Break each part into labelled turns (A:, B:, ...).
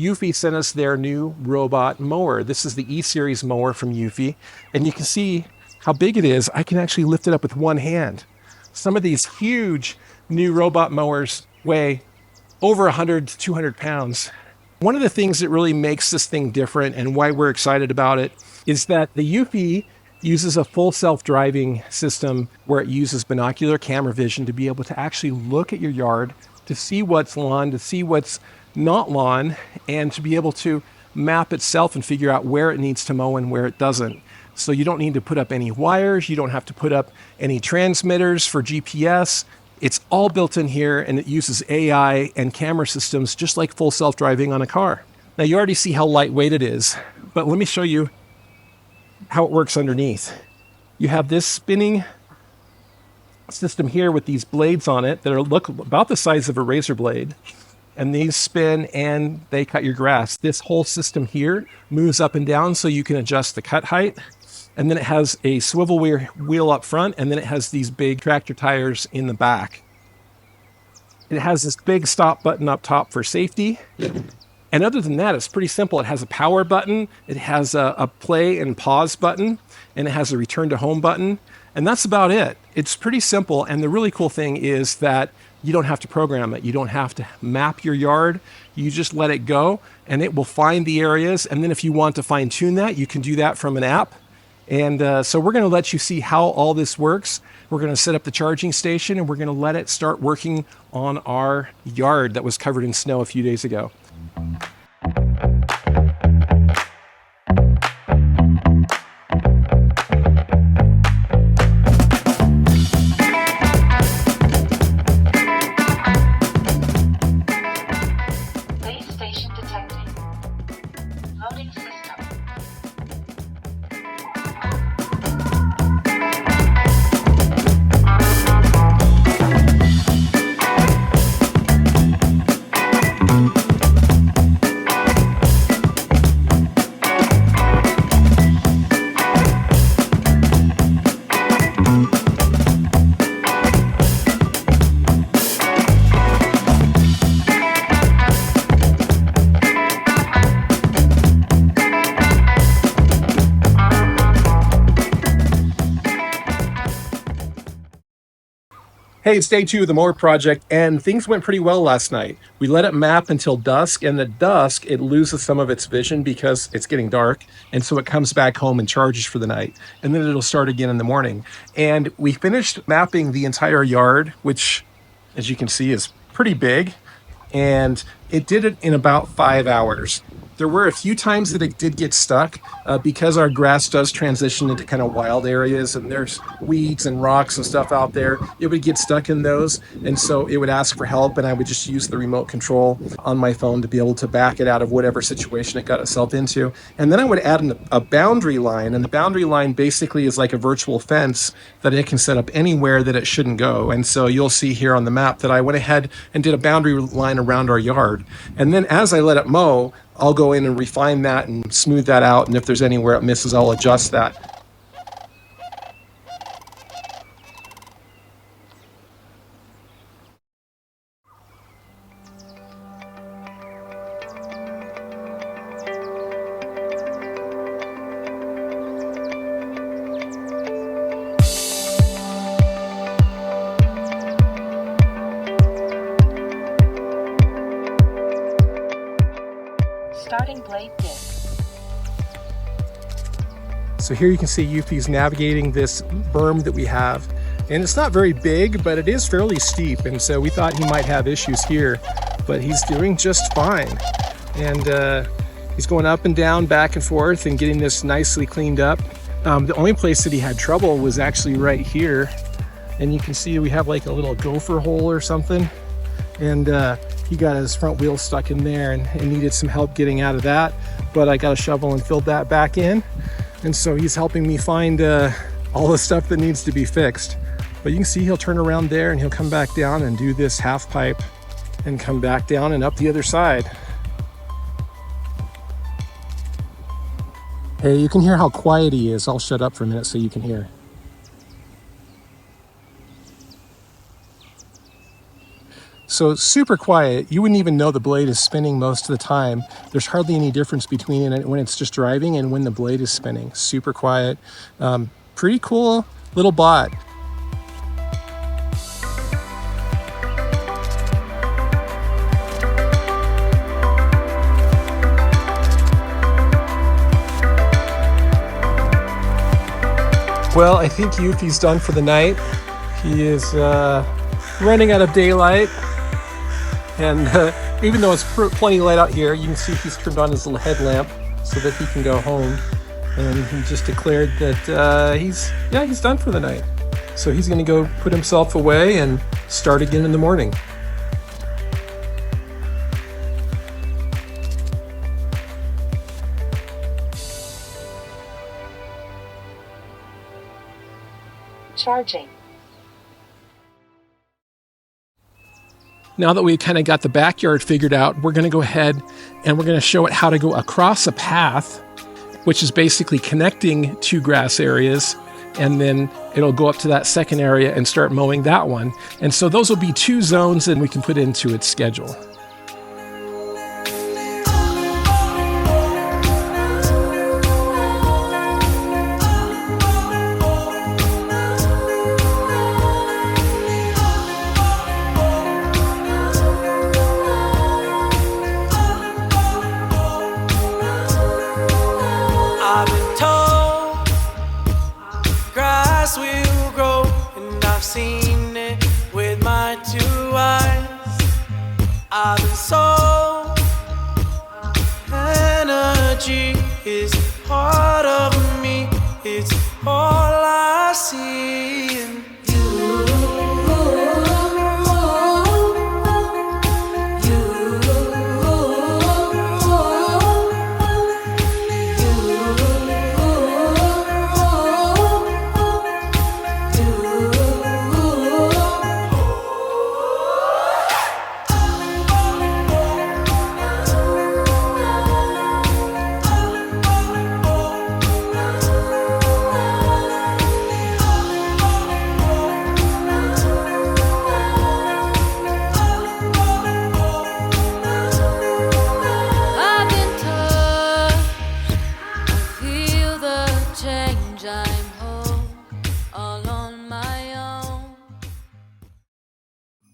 A: EUFY sent us their new robot mower. This is the E-Series mower from EUFY, and you can see how big it is. I can actually lift it up with one hand. Some of these huge new robot mowers weigh over 100 to 200 pounds. One of the things that really makes this thing different and why we're excited about it is that the EUFY uses a full self-driving system where it uses binocular camera vision to be able to actually look at your yard, to see what's lawn, to see what's not lawn, and to be able to map itself and figure out where it needs to mow and where it doesn't. So you don't need to put up any wires, you don't have to put up any transmitters for GPS. It's all built in here, and it uses AI and camera systems just like full self-driving on a car. Now you already see how lightweight it is, but let me show you how it works underneath. You have this spinning system here with these blades on it that are look about the size of a razor blade, and these spin and they cut your grass. This whole system here moves up and down so you can adjust the cut height, and then it has a swivel wheel up front, and then it has these big tractor tires in the back. It has this big stop button up top for safety. And other than that, it's pretty simple. It has a power button, it has a play and pause button, and it has a return to home button. And that's about it. It's pretty simple. And the really cool thing is that you don't have to program it. You don't have to map your yard. You just let it go and it will find the areas. And then if you want to fine tune that, you can do that from an app. And so we're going to let you see how all this works. We're going to set up the charging station and we're going to let it start working on our yard that was covered in snow a few days ago.
B: Base station detected. Loading system.
A: Hey, it's day 2 of the Mower project, and things went pretty well last night. We let it map until dusk, and at dusk, it loses some of its vision because it's getting dark, and so it comes back home and charges for the night, and then it'll start again in the morning. And we finished mapping the entire yard, which, as you can see, is pretty big, and it did it in about 5 hours. There were a few times that it did get stuck because our grass does transition into kind of wild areas and there's weeds and rocks and stuff out there. It would get stuck in those, and so it would ask for help, and I would just use the remote control on my phone to be able to back it out of whatever situation it got itself into. And then I would add a boundary line, and the boundary line basically is like a virtual fence that it can set up anywhere that it shouldn't go. And so you'll see here on the map that I went ahead and did a boundary line around our yard. And then as I let it mow, I'll go in and refine that and smooth that out, and if there's anywhere it misses, I'll adjust that.
B: Starting blade disc.
A: So here you can see EUFY's navigating this berm that we have, and it's not very big, but it is fairly steep, and so we thought he might have issues here, but he's doing just fine. And he's going up and down, back and forth, and getting this nicely cleaned up. The only place that he had trouble was actually right here, and you can see we have like a little gopher hole or something, and he got his front wheel stuck in there and needed some help getting out of that, but I got a shovel and filled that back in, and so he's helping me find all the stuff that needs to be fixed. But you can see he'll turn around there and he'll come back down and do this half pipe and come back down and up the other side. Hey, you can hear how quiet he is. I'll shut up for a minute so you can hear. So super quiet. You wouldn't even know the blade is spinning most of the time. There's hardly any difference between it when it's just driving and when the blade is spinning. Super quiet. Pretty cool little bot. Well, I think EUFY's done for the night. He is running out of daylight. And even though it's plenty light out here, you can see he's turned on his little headlamp so that he can go home. And he just declared that he's done for the night. So he's gonna go put himself away and start again in the morning.
B: Charging.
A: Now that we kind of got the backyard figured out, we're going to go ahead and we're going to show it how to go across a path, which is basically connecting two grass areas, and then it'll go up to that second area and start mowing that one. And so those will be two zones that we can put into its schedule.
C: Energy is part of me. It's all I see in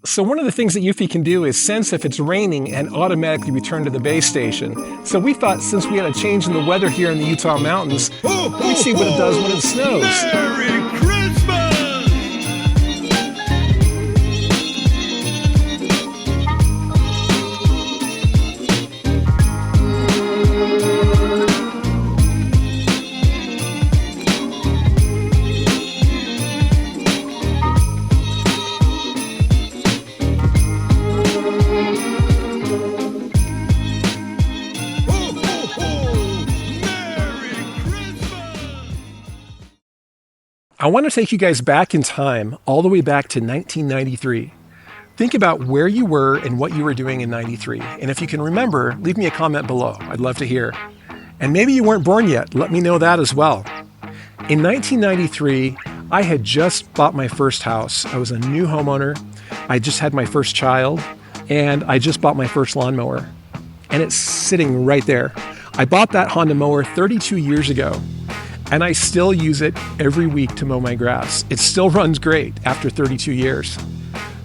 A: So one of the things that EUFY can do is sense if it's raining and automatically return to the base station. So we thought since we had a change in the weather here in the Utah mountains, we'd see what it does when it snows.
D: Merry Christmas!
A: I want to take you guys back in time, all the way back to 1993. Think about where you were and what you were doing in 93. And if you can remember, leave me a comment below. I'd love to hear. And maybe you weren't born yet. Let me know that as well. In 1993, I had just bought my first house. I was a new homeowner. I just had my first child, and I just bought my first lawnmower. And it's sitting right there. I bought that Honda mower 32 years ago. And I still use it every week to mow my grass. It still runs great after 32 years.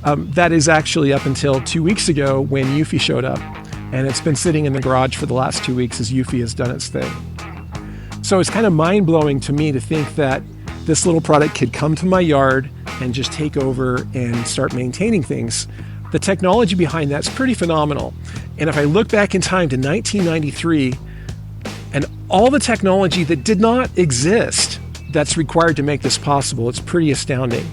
A: That is actually up until 2 weeks ago when EUFY showed up. And it's been sitting in the garage for the last 2 weeks as EUFY has done its thing. So it's kind of mind-blowing to me to think that this little product could come to my yard and just take over and start maintaining things. The technology behind that's pretty phenomenal. And if I look back in time to 1993, and all the technology that did not exist that's required to make this possible, it's pretty astounding.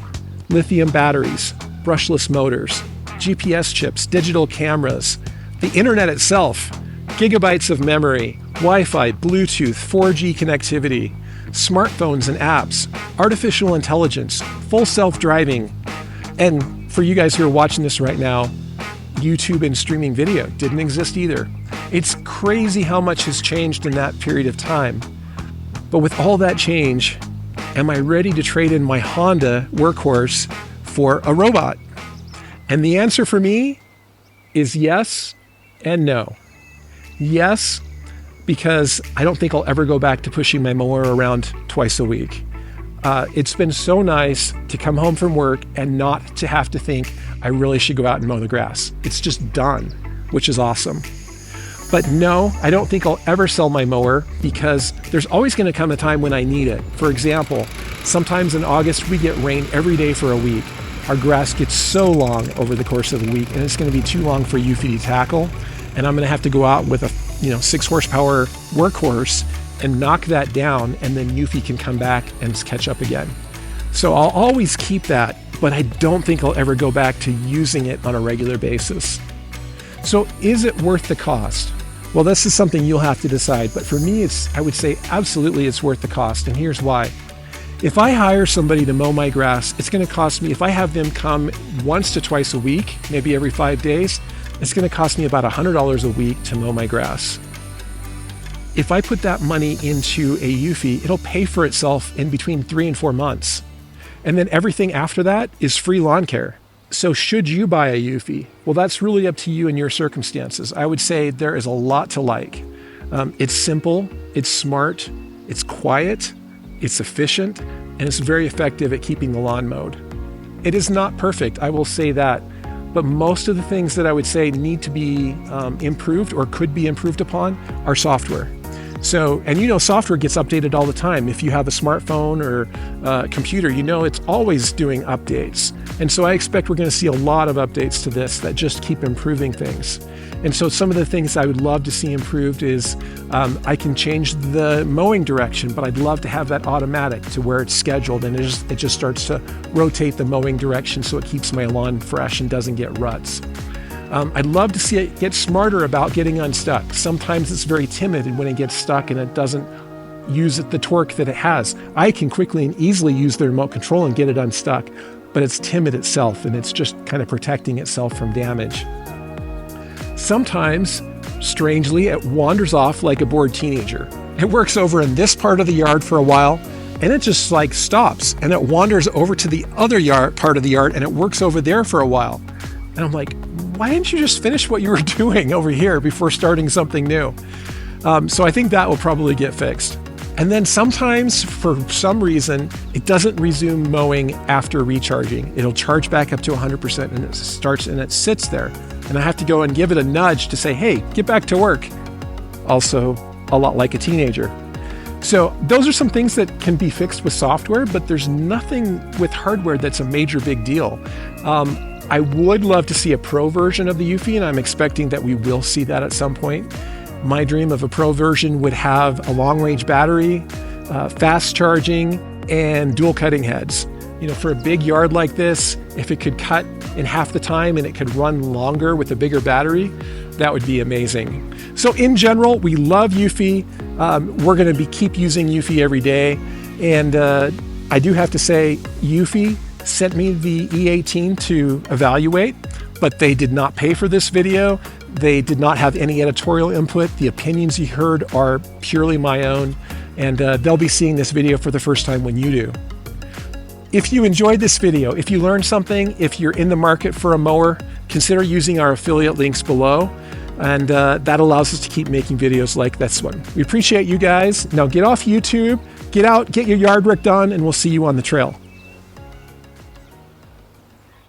A: Lithium batteries, brushless motors, GPS chips, digital cameras, the internet itself, gigabytes of memory, Wi-Fi, Bluetooth, 4G connectivity, smartphones and apps, artificial intelligence, full self-driving. And for you guys who are watching this right now, YouTube and streaming video didn't exist either. It's crazy how much has changed in that period of time. But with all that change, am I ready to trade in my Honda workhorse for a robot? And the answer for me is yes and no. Yes, because I don't think I'll ever go back to pushing my mower around twice a week. It's been so nice to come home from work and not to have to think I really should go out and mow the grass. It's just done, which is awesome. But no, I don't think I'll ever sell my mower because there's always going to come a time when I need it. For example, sometimes in August we get rain every day for a week. Our grass gets so long over the course of the week, and it's going to be too long for EUFY to tackle. And I'm going to have to go out with a 6 horsepower workhorse and knock that down, and then EUFY can come back and catch up again. So I'll always keep that, but I don't think I'll ever go back to using it on a regular basis. So is it worth the cost? Well, this is something you'll have to decide, but for me, I would say absolutely it's worth the cost, and here's why. If I hire somebody to mow my grass, it's going to cost me, if I have them come once to twice a week, maybe every 5 days, it's going to cost me about $100 a week to mow my grass. If I put that money into a EUFY, it'll pay for itself in between 3 and 4 months. And then everything after that is free lawn care. So should you buy a EUFY? Well, that's really up to you and your circumstances. I would say there is a lot to like. It's simple, it's smart, it's quiet, it's efficient, and it's very effective at keeping the lawn mowed. It is not perfect, I will say that. But most of the things that I would say need to be improved or could be improved upon are software. So, and software gets updated all the time. If you have a smartphone or computer, it's always doing updates. And so I expect we're going to see a lot of updates to this that just keep improving things. And so some of the things I would love to see improved is I can change the mowing direction, but I'd love to have that automatic to where it's scheduled and it just starts to rotate the mowing direction so it keeps my lawn fresh and doesn't get ruts. I'd love to see it get smarter about getting unstuck. Sometimes it's very timid and when it gets stuck and it doesn't use the torque that it has. I can quickly and easily use the remote control and get it unstuck, but it's timid itself and it's just kind of protecting itself from damage. Sometimes, strangely, it wanders off like a bored teenager. It works over in this part of the yard for a while and it just stops and it wanders over to the other part of the yard and it works over there for a while. And I'm like, why didn't you just finish what you were doing over here before starting something new? So I think that will probably get fixed. And then sometimes, for some reason, it doesn't resume mowing after recharging. It'll charge back up to 100% and it starts and it sits there. And I have to go and give it a nudge to say, hey, get back to work. Also, a lot like a teenager. So those are some things that can be fixed with software, but there's nothing with hardware that's a major big deal. I would love to see a pro version of the EUFY, and I'm expecting that we will see that at some point. My dream of a pro version would have a long-range battery, fast charging, and dual cutting heads. For a big yard like this, if it could cut in half the time and it could run longer with a bigger battery, that would be amazing. So in general, we love EUFY. We're going to keep using EUFY every day. And I do have to say, EUFY sent me the E18 to evaluate, but they did not pay for this video. They did not have any editorial input. The opinions you heard are purely my own, and they'll be seeing this video for the first time when you do. If you enjoyed this video, if you learned something, if you're in the market for a mower, consider using our affiliate links below, and that allows us to keep making videos like this one. We appreciate you guys. Now get off YouTube, get out, get your yard work done, and we'll see you on the trail.